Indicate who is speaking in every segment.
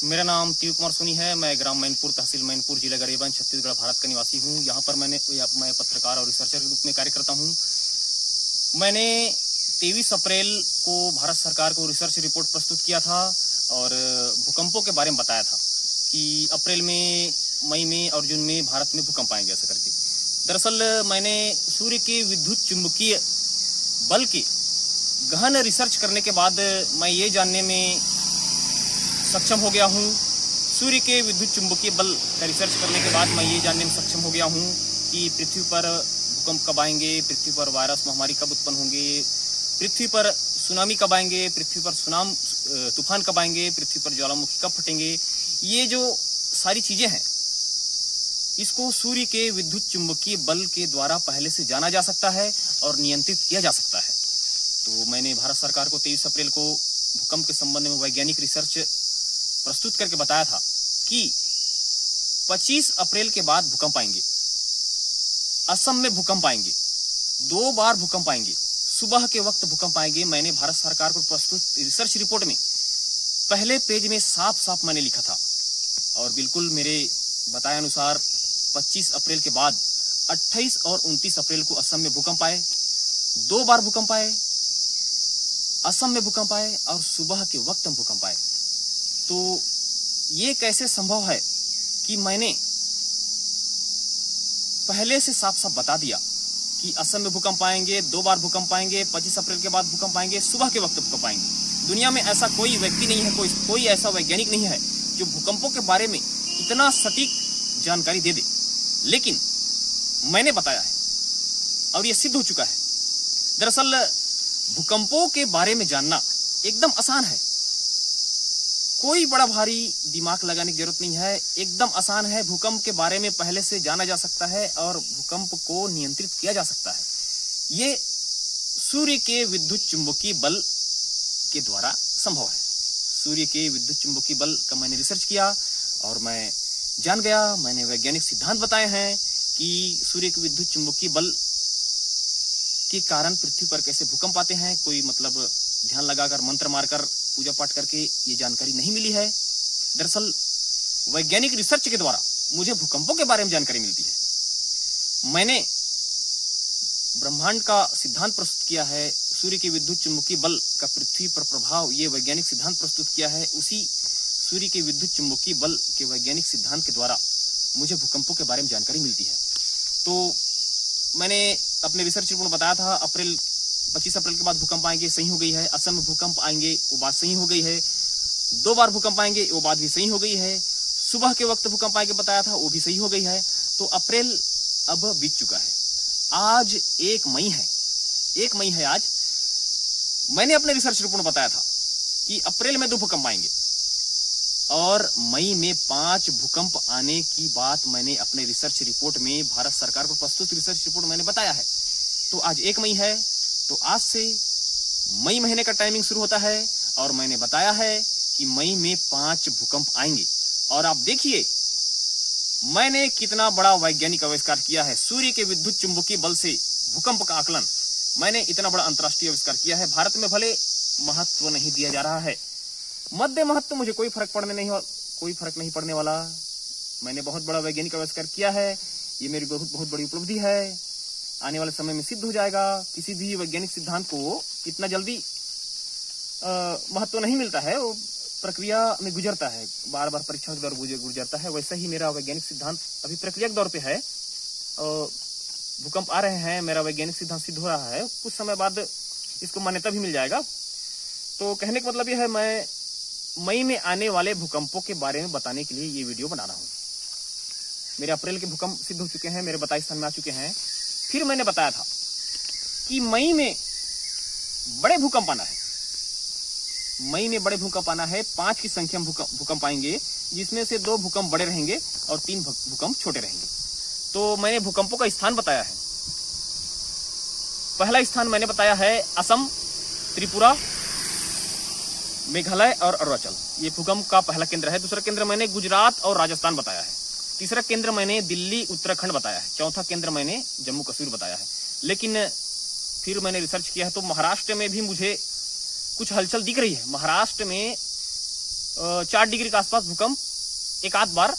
Speaker 1: मेरा नाम तीव कुमार सोनी है। मैं ग्राम मैनपुर, तहसील मैनपुर, जिला गरियाबंद, छत्तीसगढ़, भारत का निवासी हूँ। यहाँ पर मैं पत्रकार और रिसर्चर के रूप में कार्य करता हूँ। मैंने 23 अप्रैल को भारत सरकार को रिसर्च रिपोर्ट प्रस्तुत किया था और भूकंपों के बारे में बताया था कि अप्रैल में, मई में और जून में भारत में भूकंप आएंगे ऐसा करके। दरअसल मैंने सूर्य के विद्युत चुंबकीय बल के गहन रिसर्च करने के बाद मैं ये जानने में सक्षम हो गया हूँ, सूर्य के विद्युत चुंबकीय बल का रिसर्च करने के बाद मैं ये जानने में सक्षम हो गया हूँ कि पृथ्वी पर भूकंप कब आएंगे, पृथ्वी पर वायरस महामारी कब उत्पन्न होंगे, पृथ्वी पर सुनामी कब आएंगे, पृथ्वी पर तूफान कब आएंगे, पृथ्वी पर ज्वालामुखी कब फटेंगे। ये जो सारी चीजें हैं, इसको सूर्य के विद्युत चुंबकीय बल के द्वारा पहले से जाना जा सकता है और नियंत्रित किया जा सकता है। तो मैंने भारत सरकार को 23 अप्रैल को भूकंप के संबंध में वैज्ञानिक रिसर्च प्रस्तुत करके बताया था कि 25 अप्रैल के बाद भूकंप आएंगे, असम में भूकंप आएंगे, 2 बार भूकंप आएंगे, सुबह के वक्त भूकंप आएंगे। मैंने भारत सरकार को प्रस्तुत रिसर्च रिपोर्ट में पहले पेज में साफ साफ मैंने लिखा था और बिल्कुल मेरे बताए अनुसार 25 अप्रैल के बाद 28 और 29 अप्रैल को असम में भूकंप आए, 2 बार भूकंप आए, असम में भूकंप आए और सुबह के वक्त में भूकंप आए। तो ये कैसे संभव है कि मैंने पहले से साफ साफ बता दिया कि असम में भूकंप आएंगे, 2 बार भूकंप आएंगे, 25 अप्रैल के बाद भूकंप आएंगे, सुबह के वक्त भूकंप आएंगे। दुनिया में ऐसा कोई व्यक्ति नहीं है, कोई ऐसा वैज्ञानिक नहीं है जो भूकंपों के बारे में इतना सटीक जानकारी दे दे, लेकिन मैंने बताया है और ये सिद्ध हो चुका है। दरअसल भूकंपों के बारे में जानना एकदम आसान है, कोई बड़ा भारी दिमाग लगाने की जरूरत नहीं है, एकदम आसान है। भूकंप के बारे में पहले से जाना जा सकता है और भूकंप को नियंत्रित किया जा सकता है। ये सूर्य के विद्युत चुंबकीय बल के द्वारा संभव है। सूर्य के विद्युत चुंबकीय बल का मैंने रिसर्च किया और मैं जान गया, मैंने वैज्ञानिक सिद्धांत बताए हैं कि सूर्य के विद्युत चुंबकीय बल के कारण पृथ्वी पर कैसे भूकंप आते हैं। कोई मतलब ध्यान लगाकर, मंत्र मारकर, पूजा पाठ करके ये जानकारी नहीं मिली है। दरअसल वैज्ञानिक रिसर्च के द्वारा मुझे भूकंपों के बारे में जानकारी मिलती है। मैंने ब्रह्मांड का सिद्धांत प्रस्तुत किया है, सूर्य के विद्युत चुंबकीय बल का पृथ्वी पर प्रभाव, ये वैज्ञानिक सिद्धांत प्रस्तुत किया है। उसी सूर्य के विद्युत चुंबकीय बल के वैज्ञानिक सिद्धांत के द्वारा मुझे भूकंपों के बारे में जानकारी मिलती है। तो मैंने अपने रिसर्च रिपोर्ट में बताया था 25 अप्रैल के बाद भूकंप आएंगे, सही हो गई है। असम में भूकंप आएंगे, वो बात सही हो गई है। 2 बार भूकंप आएंगे, वो बात भी सही हो गई है। सुबह के वक्त भूकंप आएंगे बताया था, वो भी सही हो गई है। तो अप्रैल अब बीत चुका है, आज 1 मई है। 1 मई है आज। मैंने अपने रिसर्च रिपोर्ट में बताया था कि अप्रैल में 2 भूकंप आएंगे और मई में 5 भूकंप आने की बात मैंने अपने रिसर्च रिपोर्ट में भारत सरकार को प्रस्तुत रिसर्च रिपोर्ट मैंने बताया है। तो आज 1 मई है, तो आज से मई महीने का टाइमिंग शुरू होता है और मैंने बताया है कि मई में 5 भूकंप आएंगे। और आप देखिए मैंने कितना बड़ा वैज्ञानिक आविष्कार किया है। सूर्य के विद्युत चुंबकीय बल से भूकंप का आकलन, मैंने इतना बड़ा अंतर्राष्ट्रीय आविष्कार किया है। भारत में भले महत्व नहीं दिया जा रहा है, मध्य महत्व, मुझे कोई फर्क नहीं पड़ने वाला। मैंने बहुत बड़ा वैज्ञानिक आविष्कार किया है, ये मेरी बहुत बड़ी उपलब्धि है। आने वाले समय में सिद्ध हो जाएगा। किसी भी वैज्ञानिक सिद्धांत को इतना जल्दी महत्व नहीं मिलता है, वो प्रक्रिया में गुजरता है, बार बार परीक्षण के दौर गुजरता है। वैसा ही मेरा वैज्ञानिक सिद्धांत अभी प्रक्रिया के दौर पे है। भूकंप आ रहे हैं, मेरा वैज्ञानिक सिद्धांत सिद्ध हो रहा है, कुछ समय बाद इसको मान्यता भी मिल जाएगा। तो कहने का मतलब यह है, मैं मई में आने वाले भूकंपों के बारे में बताने के लिए ये वीडियो बना रहा हूँ। मेरे अप्रैल के भूकंप सिद्ध हो चुके हैं, मेरे 22 स्थान में आ चुके हैं। फिर मैंने बताया था कि मई में बड़े भूकंप आना है। मई में बड़े भूकंप आना है, 5 की संख्या में भूकंप आएंगे, जिसमें से 2 भूकंप बड़े रहेंगे और 3 भूकंप छोटे रहेंगे। तो मैंने भूकंपों का स्थान बताया है। पहला स्थान मैंने बताया है असम, त्रिपुरा, मेघालय और अरुणाचल, ये भूकंप का पहला केंद्र है। दूसरा केंद्र मैंने गुजरात और राजस्थान बताया है। तीसरा केंद्र मैंने दिल्ली, उत्तराखंड बताया है। चौथा केंद्र मैंने जम्मू कश्मीर बताया है। लेकिन फिर मैंने रिसर्च किया है तो महाराष्ट्र में भी मुझे कुछ हलचल दिख रही है। महाराष्ट्र में 4 डिग्री के आसपास भूकंप एक आध बार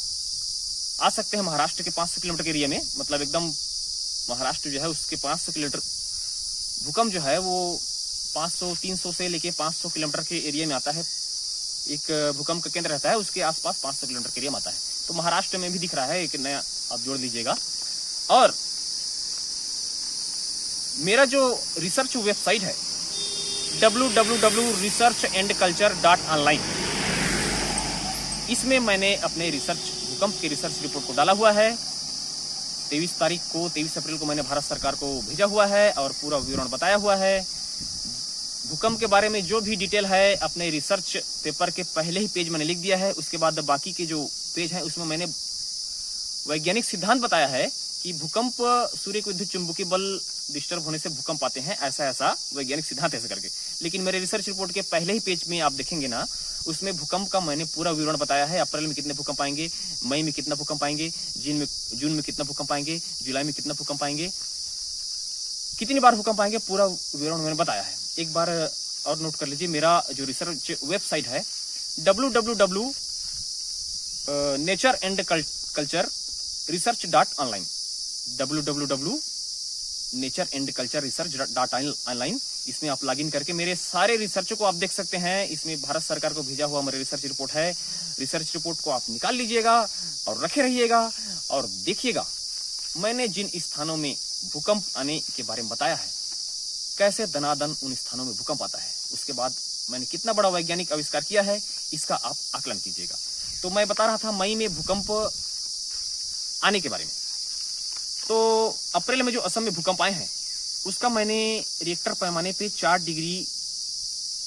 Speaker 1: आ सकते हैं महाराष्ट्र के 500 किलोमीटर के एरिया में। मतलब एकदम महाराष्ट्र जो है उसके 500 किलोमीटर भूकंप जो है वो 300 से लेके 500 किलोमीटर के एरिया में आता है। एक भूकंप का केंद्र रहता है, उसके आसपास 500 किलोमीटर के एरिया में आता है। तो महाराष्ट्र में भी दिख रहा है, एक नया आप जोड़ लीजिएगा। और मेरा जो रिसर्च वेबसाइट है www.researchandculture.online, इसमें मैंने अपने भूकंप के रिसर्च रिपोर्ट को डाला हुआ है। 23 अप्रैल को मैंने भारत सरकार को भेजा हुआ है और पूरा विवरण बताया हुआ है। भूकंप के बारे में जो भी डिटेल है अपने रिसर्च पेपर के पहले ही पेज मैंने लिख दिया है। उसके बाद बाकी के जो पेज हैं उसमें मैंने वैज्ञानिक सिद्धांत बताया है कि भूकंप सूर्य के विद्युत चुंबकीय बल डिस्टर्ब होने से भूकंप आते हैं, ऐसा वैज्ञानिक सिद्धांत ऐसे करके। लेकिन मेरे रिसर्च रिपोर्ट के पहले ही पेज में आप देखेंगे ना, उसमें भूकंप का मैंने पूरा विवरण बताया है। अप्रैल में कितने भूकंप आएंगे, मई में कितना भूकंप आएंगे, जून में कितना भूकंप आएंगे, जुलाई में कितना भूकंप आएंगे, कितनी बार भूकंप आएंगे, पूरा विवरण मैंने बताया है। एक बार और नोट कर लीजिए, मेरा जो रिसर्च वेबसाइट है www.natureandcultureresearch.online, www.natureandcultureresearch.online। इसमें आप लॉगिन करके मेरे सारे रिसर्च को आप देख सकते हैं। इसमें भारत सरकार को भेजा हुआ मेरा रिसर्च रिपोर्ट है। रिसर्च रिपोर्ट को आप निकाल लीजिएगा और रखे रहिएगा और देखिएगा मैंने जिन स्थानों में भूकंप आने के बारे में बताया है, कैसे दनादन उन स्थानों में भूकंप आता है। उसके बाद मैंने कितना बड़ा वैज्ञानिक आविष्कार किया है, इसका आप आकलन कीजिएगा। तो मैं बता रहा था मई में भूकंप आने के बारे में। तो अप्रैल में जो असम में भूकंप आए हैं उसका मैंने रिएक्टर पैमाने पे 4 डिग्री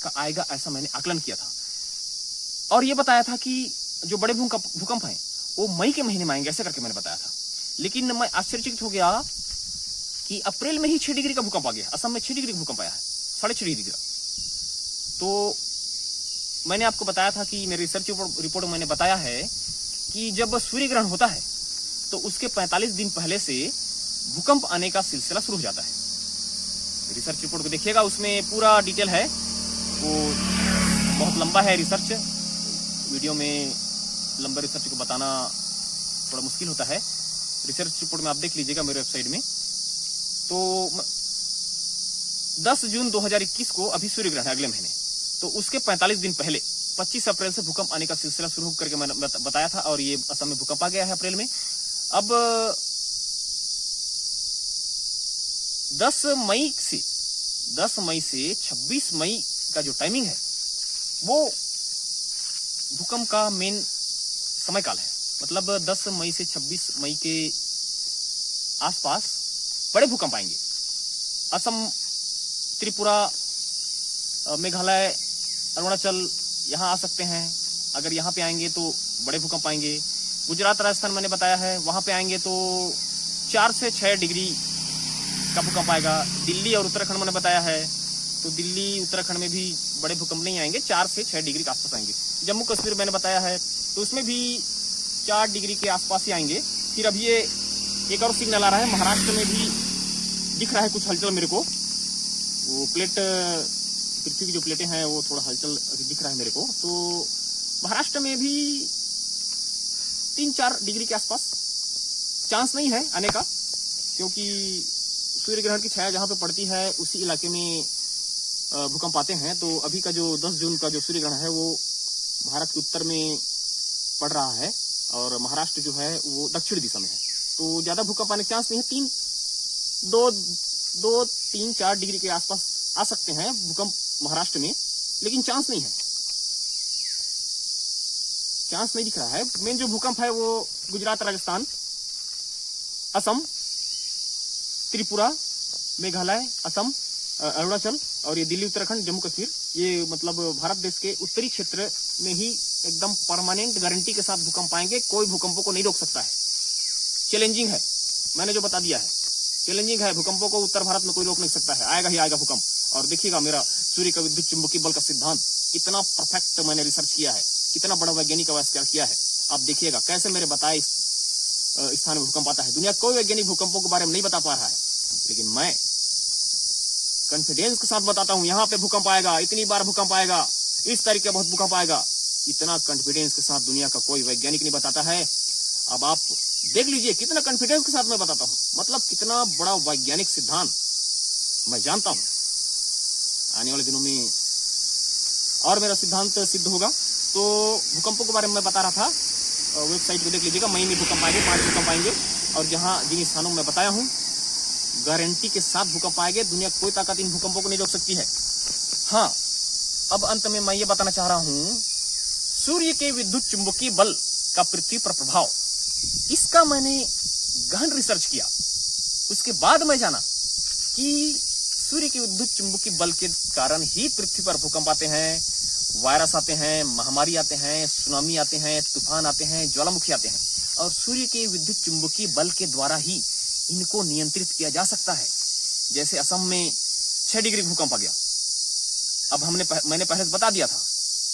Speaker 1: का आएगा ऐसा मैंने आकलन किया था। और ये बताया था कि जो बड़े भूकंप हैं वो मई के महीने में आएंगे, ऐसे करके मैंने बताया था। लेकिन मैं आश्चर्यचकित हो गया कि अप्रैल में ही 6 डिग्री का भूकंप आ गया। असम में 6 डिग्री का भूकंप आया है, 6.5 डिग्री का। तो मैंने आपको बताया था कि मेरे रिसर्च रिपोर्ट में मैंने बताया है कि जब सूर्य ग्रहण होता है तो उसके 45 दिन पहले से भूकंप आने का सिलसिला शुरू हो जाता है। रिसर्च रिपोर्ट को देखिएगा, उसमें पूरा डिटेल है। वो बहुत लंबा है रिसर्च, वीडियो में लंबे रिसर्च को बताना थोड़ा मुश्किल होता है। रिसर्च रिपोर्ट में आप देख लीजिएगा मेरे वेबसाइट में। तो 10 जून 2021 को अभी सूर्य ग्रहण है अगले महीने, तो उसके 45 दिन पहले 25 अप्रैल से भूकंप आने का सिलसिला शुरू करके मैंने बताया था। और ये असम में भूकंप आ गया है अप्रैल में। अब 10 मई से 26 मई का जो टाइमिंग है वो भूकंप का मेन समय काल है। मतलब 10 मई से 26 मई के आसपास बड़े भूकंप आएंगे। असम, त्रिपुरा, मेघालय, अरुणाचल यहाँ आ सकते हैं। अगर यहाँ पे आएंगे तो बड़े भूकंप आएंगे। गुजरात, राजस्थान मैंने बताया है, वहाँ पे आएंगे तो 4 से 6 डिग्री का भूकंप आएगा। दिल्ली और उत्तराखंड मैंने बताया है, तो दिल्ली उत्तराखंड में भी बड़े भूकंप नहीं आएंगे, 4 से 6 डिग्री के आसपास आएंगे। जम्मू कश्मीर मैंने बताया है, तो उसमें भी 4 डिग्री के आसपास ही आएंगे। फिर अब ये एक और सिग्नल आ रहा है, महाराष्ट्र में भी दिख रहा है कुछ हलचल मेरे को। वो प्लेट, पृथ्वी की जो प्लेटें हैं वो थोड़ा हलचल दिख रहा है मेरे को। तो महाराष्ट्र में भी 3-4 डिग्री के आसपास चांस नहीं है आने का, क्योंकि सूर्य ग्रहण की छाया जहां पे पड़ती है उसी इलाके में भूकंप आते हैं। तो अभी का जो 10 जून का जो सूर्य ग्रहण है वो भारत के उत्तर में पड़ रहा है और महाराष्ट्र जो है वो दक्षिण दिशा में है। तो ज्यादा भूकंप आने के चांस नहीं है। 3-4 डिग्री के आसपास आ सकते हैं भूकंप महाराष्ट्र में, लेकिन चांस नहीं है, चांस नहीं दिख रहा है। मेन जो भूकंप है वो गुजरात, राजस्थान, असम, त्रिपुरा, मेघालय, असम, अरुणाचल और ये दिल्ली, उत्तराखंड, जम्मू कश्मीर, ये मतलब भारत देश के उत्तरी क्षेत्र में ही एकदम परमानेंट गारंटी के साथ भूकंप आएंगे। कोई भूकंपों को नहीं रोक सकता है। चैलेंजिंग है, मैंने जो बता दिया है, चैलेंजिंग है। भूकंपों को उत्तर भारत में कोई रोक नहीं सकता है, आएगा ही आएगा भूकंप। और देखिएगा मेरा सूर्य का विद्युत चुंबकीय बल का सिद्धांत कितना परफेक्ट मैंने रिसर्च किया है, कितना बड़ा वैज्ञानिक आविष्कार किया है। आप देखिएगा कैसे मेरे बताए स्थान में भूकंप आता है। दुनिया कोई वैज्ञानिक भूकंपों के बारे में नहीं बता पा रहा है, लेकिन मैं कॉन्फिडेंस के साथ बताता हूं, यहाँ पे भूकंप आएगा, इतनी बार भूकंप आएगा, इस तरीके बहुत भूकंप आएगा। इतना कॉन्फिडेंस के साथ दुनिया का कोई वैज्ञानिक नहीं बताता है। अब आप देख लीजिए कितना कॉन्फिडेंस के साथ मैं बताता हूँ, मतलब कितना बड़ा वैज्ञानिक सिद्धांत मैं जानता हूँ। आने वाले दिनों में और मेरा सिद्धांत सिद्ध होगा। तो भूकंपों के बारे में मैं बता रहा था, वेबसाइट को देख लीजिएगा। मई में भूकंप आएंगे, 5 भूकंप आएंगे, और जिन स्थानों में मैं बताया हूँ गारंटी के साथ भूकंप आएंगे। दुनिया कोई ताकत इन भूकंपों को नहीं रोक सकती है। हाँ, अब अंत में मैं ये बताना चाह रहा हूँ, सूर्य के विद्युत चुंबकीय बल का पृथ्वी पर प्रभाव, इसका मैंने गहन रिसर्च किया। उसके बाद मैं जाना कि सूर्य के विद्युत चुंबकीय बल के कारण ही पृथ्वी पर भूकंप आते हैं, वायरस आते हैं, महामारी आते हैं, सुनामी आते हैं, तूफान आते हैं, ज्वालामुखी आते हैं, और सूर्य के विद्युत चुंबकीय बल के द्वारा ही इनको नियंत्रित किया जा सकता है। जैसे असम में 6 डिग्री भूकंप आ गया। अब मैंने पहले से बता दिया था,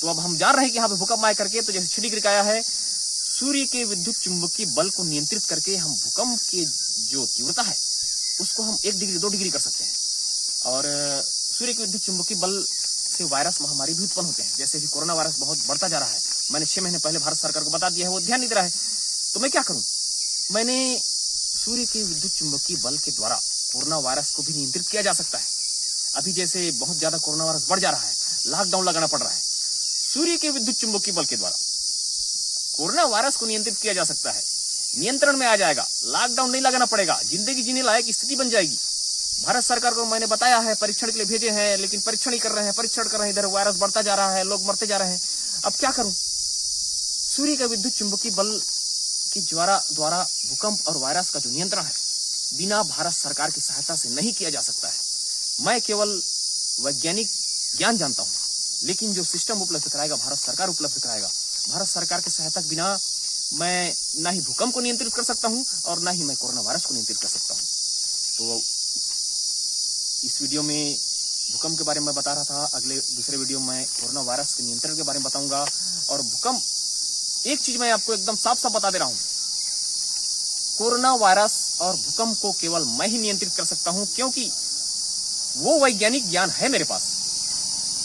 Speaker 1: तो अब हम जान रहे हैं कि यहाँ पे भूकंप आए करके। तो जैसे 6 डिग्री का आया है, सूर्य के विद्युत चुंबकीय बल को नियंत्रित करके हम भूकंप की जो तीव्रता है उसको हम 1 डिग्री 2 डिग्री कर सकते हैं। और सूर्य के विद्युत चुंबकीय बल से वायरस महामारी भी उत्पन्न होते हैं। जैसे कि कोरोना वायरस बहुत बढ़ता जा रहा है, मैंने 6 महीने पहले भारत सरकार को बता दिया है, वो ध्यान नहीं दे रहा है। तो मैं क्या करूं, मैंने सूर्य के विद्युत चुंबकीय बल के द्वारा कोरोना वायरस को भी नियंत्रित किया जा सकता है। अभी जैसे बहुत ज्यादा कोरोना वायरस बढ़ जा रहा है, लॉकडाउन लगाना पड़ रहा है, सूर्य के विद्युत चुंबकीय बल के द्वारा कोरोना वायरस को नियंत्रित किया जा सकता है। नियंत्रण में आ जाएगा, लॉकडाउन नहीं लगाना पड़ेगा, जिंदगी जीने लायक स्थिति बन जाएगी। भारत सरकार को मैंने बताया है, परीक्षण के लिए भेजे हैं, लेकिन परीक्षण ही कर रहे हैं, इधर वायरस बढ़ता जा रहा है, लोग मरते जा रहे हैं। अब क्या करूं, सूर्य का विद्युत चुंबकीय बल की द्वारा भूकंप और वायरस का जो नियंत्रण है बिना भारत सरकार की सहायता से नहीं किया जा सकता है। मैं केवल वैज्ञानिक ज्ञान जानता हूं, लेकिन जो सिस्टम उपलब्ध कराएगा भारत सरकार उपलब्ध कराएगा। भारत सरकार की सहायता के बिना मैं ना ही भूकंप को नियंत्रित कर सकता हूं और ना ही मैं कोरोना वायरस को नियंत्रित कर सकता हूं। तो इस वीडियो में भूकंप के बारे में बता रहा था, दूसरे वीडियो में कोरोना वायरस के नियंत्रण के बारे में बताऊंगा। और भूकंप, एक चीज मैं आपको एकदम साफ साफ बता दे रहा हूं, कोरोना वायरस और भूकंप को केवल मैं ही नियंत्रित कर सकता हूं, क्योंकि वो वैज्ञानिक ज्ञान है मेरे पास।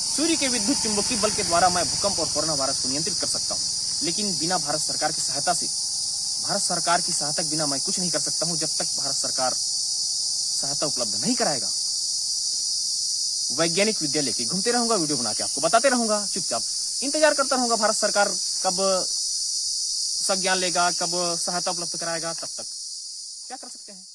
Speaker 1: सूर्य के विद्युत चुंबकीय बल के द्वारा मैं भूकंप और कोरोना वायरस को नियंत्रित कर सकता हूं, लेकिन बिना भारत सरकार की सहायता के बिना मैं कुछ नहीं कर सकता हूं, जब तक भारत सरकार सहायता उपलब्ध नहीं कराएगा। वैज्ञानिक विद्या लेके घूमते रहूंगा, वीडियो बना के आपको बताते रहूंगा, चुपचाप इंतजार करता रहूंगा भारत सरकार कब संज्ञान लेगा, कब सहायता उपलब्ध कराएगा। तब तक क्या कर सकते हैं।